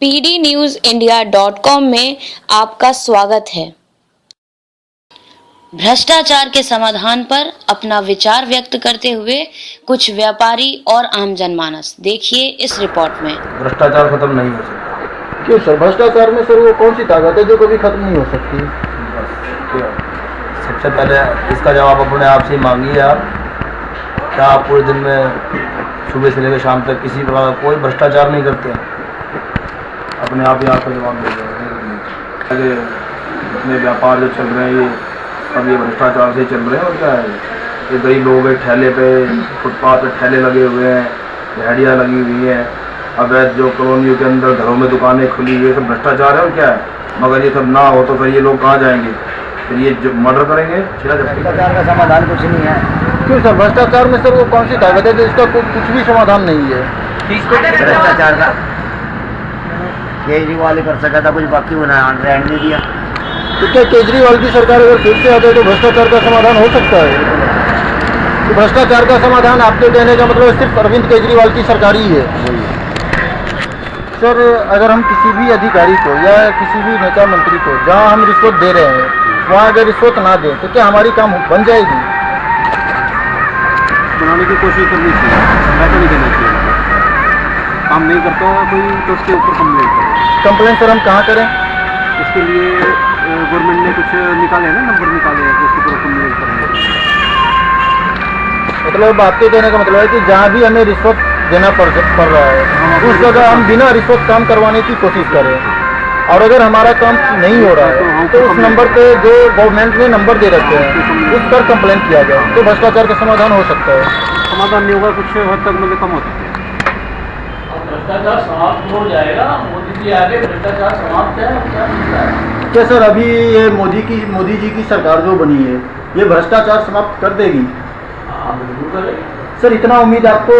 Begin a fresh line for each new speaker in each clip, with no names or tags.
pdnewsindia.com में आपका स्वागत है। भ्रष्टाचार के समाधान पर अपना विचार व्यक्त करते हुए कुछ व्यापारी और आम जनमानस, देखिए इस रिपोर्ट में।
भ्रष्टाचार खत्म नहीं हो सकता।
क्यों सर? भ्रष्टाचार में सर वो कौन सी ताकत है जो कभी खत्म नहीं हो सकती?
सबसे पहले इसका जवाब अपने आप से मांगिए। आप क्या आप पूरे दिन में सुबह से लेकर शाम तक किसी प्रकार कोई भ्रष्टाचार नहीं करते हैं? अपने आप ही आपका जवाब दे देंगे। इतने व्यापार जो चल रहे हैं ये सब ये भ्रष्टाचार से चल रहे हैं। और क्या है, ये गरीब लोगों के ठेले पे, फुटपाथ पे ठेले लगे हुए हैं, रेहड़ियाँ लगी हुई हैं, अवैध जो कॉलोनियों के अंदर घरों में दुकानें खुली हुई है, सब भ्रष्टाचार है। और क्या है, मगर ये सब ना हो तो फिर ये लोग कहाँ जाएंगे? फिर ये जो मर्डर करेंगे।
भ्रष्टाचार का समाधान कुछ नहीं है। क्यों सर? भ्रष्टाचार में सर वो कौन सी ताकत है जो इसका कुछ भी समाधान नहीं है?
भ्रष्टाचार का केजरीवाल कर सका था, कुछ बाकी रहने नहीं दिया।
तो क्या केजरीवाल की सरकार अगर फिर से आते तो भ्रष्टाचार का समाधान हो सकता है? तो भ्रष्टाचार का समाधान आपके कहने का मतलब सिर्फ अरविंद केजरीवाल की सरकार ही है? सर, अगर हम किसी भी अधिकारी को या किसी भी नेता मंत्री को जहां हम रिश्वत दे रहे हैं वहां अगर रिश्वत ना दें तो क्या हमारी काम बन जाएगी?
बनाने की कोशिश करनी चाहिए, ऐसा नहीं करना चाहिए। काम नहीं करता कोई तो उसके ऊपर कंप्लेंट करें।
कंप्लेंट सर हम कहाँ करें?
इसके लिए गवर्नमेंट ने कुछ निकाले हैं ना, नंबर निकाले हैं तो उसके ऊपर कंप्लेंट करना।
मतलब आपके कहने का मतलब है कि जहाँ भी हमें रिश्वत देना पड़ रहा है उस जगह हम बिना रिश्वत काम करवाने की कोशिश करें, और अगर हमारा काम नहीं हो रहा है तो उस नंबर पे जो गवर्नमेंट ने नंबर दे रखे हैं उस पर कंप्लेंट किया जाए तो भ्रष्टाचार का समाधान हो सकता है।
समाधान नहीं होगा, कुछ हद तक मतलब कम हो सकता है।
भ्रष्टाचार समाप्त हो जाएगा। मोदी जी आगे भ्रष्टाचार समाप्त है।
क्या सर अभी ये मोदी जी की सरकार जो बनी है ये भ्रष्टाचार समाप्त कर देगी?
हाँ, बिल्कुल करेगी।
सर, इतना उम्मीद आपको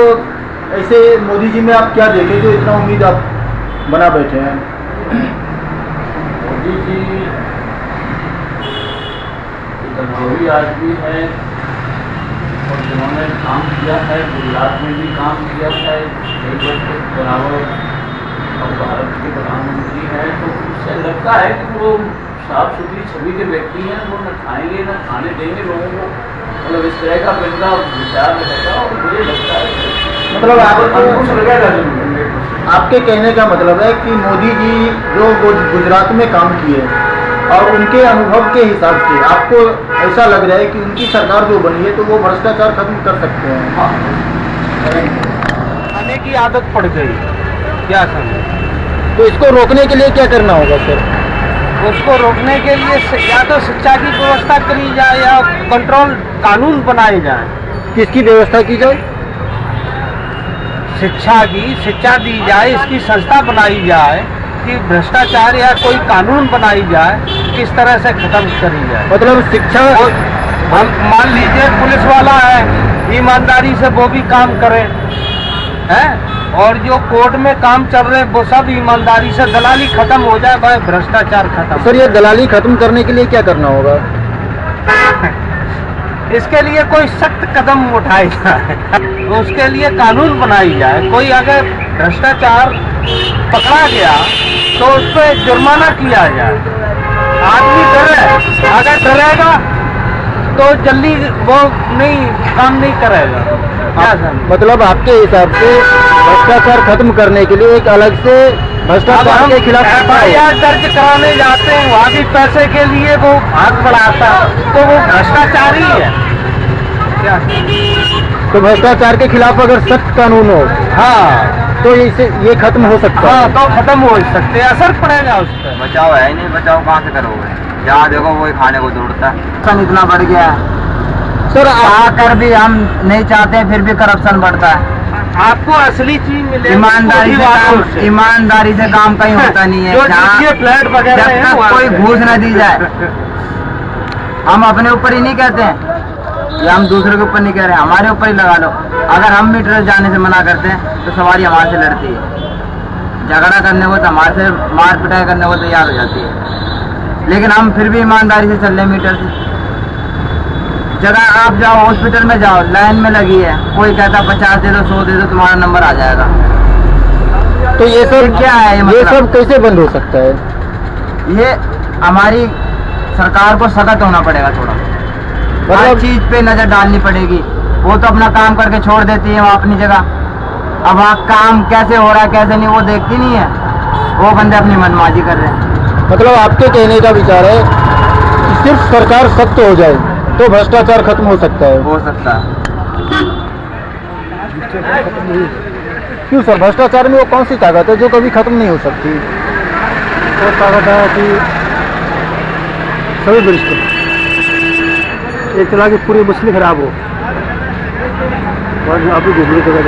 ऐसे मोदी जी में आप क्या देखें जो इतना उम्मीद आप बना बैठे हैं?
मोदी जी एक अनुभवी आदमी है और जिन्होंने काम किया है, गुजरात में भी काम किया है, एक वर्ष के बराबर अब भारत के प्रधानमंत्री हैं, तो उससे लगता है कि वो साफ सुथरी छवि के व्यक्ति हैं। वो न खाएंगे न खाने देंगे लोगों को, मतलब इस तरह का इनका विचार रहेगा। और मुझे लगता है
मतलब
लगेगा।
आपके कहने का मतलब है कि मोदी जी जो गुजरात में काम किए और उनके अनुभव के हिसाब से आपको ऐसा लग रहा है कि उनकी सरकार जो बनी है तो वो भ्रष्टाचार खत्म कर सकते हैं?
खाने की आदत पड़ गई, क्या समझे?
तो इसको रोकने के लिए क्या करना होगा सर?
उसको रोकने के लिए या तो शिक्षा की व्यवस्था करी जाए या कंट्रोल कानून बनाए जाए।
किसकी व्यवस्था की जाए?
शिक्षा दी जाए, इसकी संस्था बनाई जाए कि भ्रष्टाचार या कोई कानून बनाई जाए, किस तरह से खत्म करी जाए।
मतलब शिक्षा,
हम मान लीजिए पुलिस वाला है, ईमानदारी से वो भी काम करे हैं, और जो कोर्ट में काम चल रहे वो सब ईमानदारी से, दलाली खत्म हो जाए भाई, भ्रष्टाचार खत्म।
सर, ये दलाली खत्म करने के लिए क्या करना होगा?
इसके लिए कोई सख्त कदम उठाए जाए, उसके लिए कानून बनाई जाए। कोई अगर भ्रष्टाचार पकड़ा गया तो उस पर जुर्माना किया जाए। आदमी डरे, अगर डरेगा तो जल्दी वो काम नहीं करेगा।
मतलब आपके हिसाब से भ्रष्टाचार खत्म करने के लिए एक अलग से भ्रष्टाचार के खिलाफ
FIR दर्ज कराने जाते हैं, वहाँ भी पैसे के लिए वो हाथ बढ़ाता तो वो भ्रष्टाचार ही है। क्या?
तो भ्रष्टाचार के खिलाफ अगर सख्त कानून हो,
हाँ,
तो ये खत्म हो सकता है।
हाँ, तो खत्म हो सकते, असर पड़ेगा उस पर।
बचाव है नहीं, बचाव कहाँ से करोगे? जहाँ देखो वही खाने को दौड़ता है। करप्शन इतना बढ़ गया
सर,
आकर भी हम नहीं चाहते फिर भी करप्शन बढ़ता है।
आपको असली चीज मिले,
ईमानदारी से काम कहीं होता नहीं है।
जो फ्लैट वगैरह
जब तक कोई घूस न दी जाए, हम अपने ऊपर ही नहीं कहते हैं या हम दूसरे के ऊपर नहीं कह रहे हैं, हमारे ऊपर ही लगा लो। अगर हम मीटर जाने से मना करते हैं तो सवारी हमारे से लड़ती है, झगड़ा करने को तो हमारे से मार पिटाई करने को तैयार हो जाती है, लेकिन हम फिर भी ईमानदारी से चल रहे मीटर से। जगह आप जाओ, हॉस्पिटल में जाओ, लाइन में लगी है, कोई कहता 50 दे दो, 100 दे दो, तुम्हारा नंबर आ जाएगा।
तो ये सब
क्या है?
ये
मतलब
सब कैसे बंद हो सकता है?
ये हमारी सरकार को सख्त होना पड़ेगा थोड़ा, हर चीज पे नजर डालनी पड़ेगी। वो तो अपना काम करके छोड़ देती है वहाँ अपनी जगह, अब वहाँ काम कैसे हो रहा है कैसे नहीं वो देखती नहीं है, वो बंदे अपनी मनमाजी कर रहे हैं।
मतलब आपके कहने का विचार है कि सिर्फ सरकार सख्त हो जाए तो भ्रष्टाचार खत्म हो सकता है।
हो सकता है।
क्यों सर, भ्रष्टाचार में वो कौन सी ताकत है जो कभी खत्म नहीं हो सकती?
वो ताकत है कि सभी वरिष्ठ एक चला कि पूरी मछली खराब हो और आप भी घूमने जगह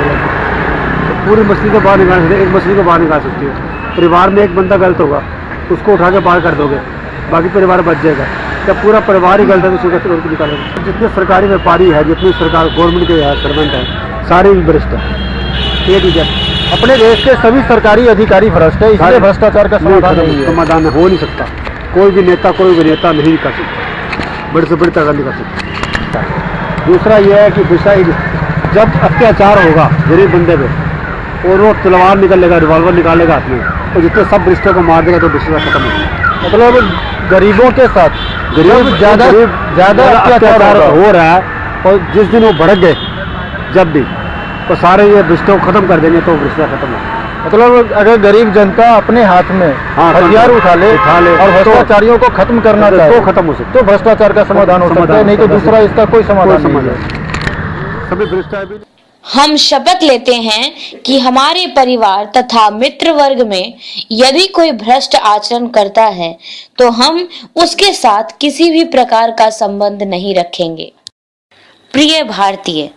तो पूरी मछली को बाहर निकाल सकते, एक मछली को बाहर निकाल सकती हो। परिवार में एक बंदा गलत होगा, उसको उठा के बाहर कर दोगे, बाकी परिवार बच जाएगा। जब पूरा परिवार ही गलत है तो उसको निकालेगा। जितने सरकारी व्यापारी है, जितने सरकार गवर्नमेंट के सर्वेंट है, सारे वरिष्ठ है। ये चीज़
अपने देश के सभी सरकारी अधिकारी भ्रष्ट है, इसलिए भ्रष्टाचार का समाधान नहीं है।
समाधान हो नहीं सकता। कोई भी नेता नहीं कर सकता, बड़े से बड़ी ताकत नहीं कर सकता। दूसरा यह है कि जब अत्याचार होगा गरीब बंदे पे और वो तलवार निकालेगा, रिवॉल्वर निकालेगा हाथ में, और जितने सब भ्रष्टों को मार देगा तो भ्रष्टाचार खत्म होगा।
मतलब गरीबों के साथ
गरीब ज्यादा अत्याचार हो रहा है, और जिस दिन वो भड़क गए जब भी तो सारे ये भ्रष्टों को खत्म कर देंगे तो भ्रष्टाचार खत्म होगा।
मतलब अगर गरीब जनता अपने हाथ में हथियार उठा ले और भ्रष्टाचारियों को खत्म करना चाहे
तो खत्म हो सकता
तो भ्रष्टाचार का समाधान हो सकता है, नहीं तो दूसरा इसका कोई समाधान नहीं है।
सभी भ्रष्टाचार
हम शपथ लेते हैं कि हमारे परिवार तथा मित्र वर्ग में यदि कोई भ्रष्ट आचरण करता है तो हम उसके साथ किसी भी प्रकार का संबंध नहीं रखेंगे। प्रिय भारतीय,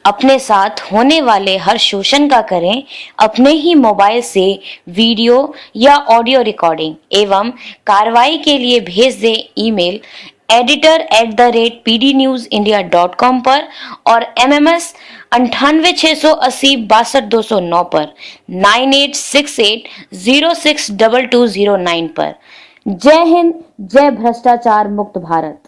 अपने साथ होने वाले हर शोषण का करें अपने ही मोबाइल से वीडियो या ऑडियो रिकॉर्डिंग एवं कार्रवाई के लिए भेज दें ईमेल editor@pdnewsindia.com पर और MMS 9868062209 पर 9868062209 पर। जय हिंद, जय भ्रष्टाचार मुक्त भारत।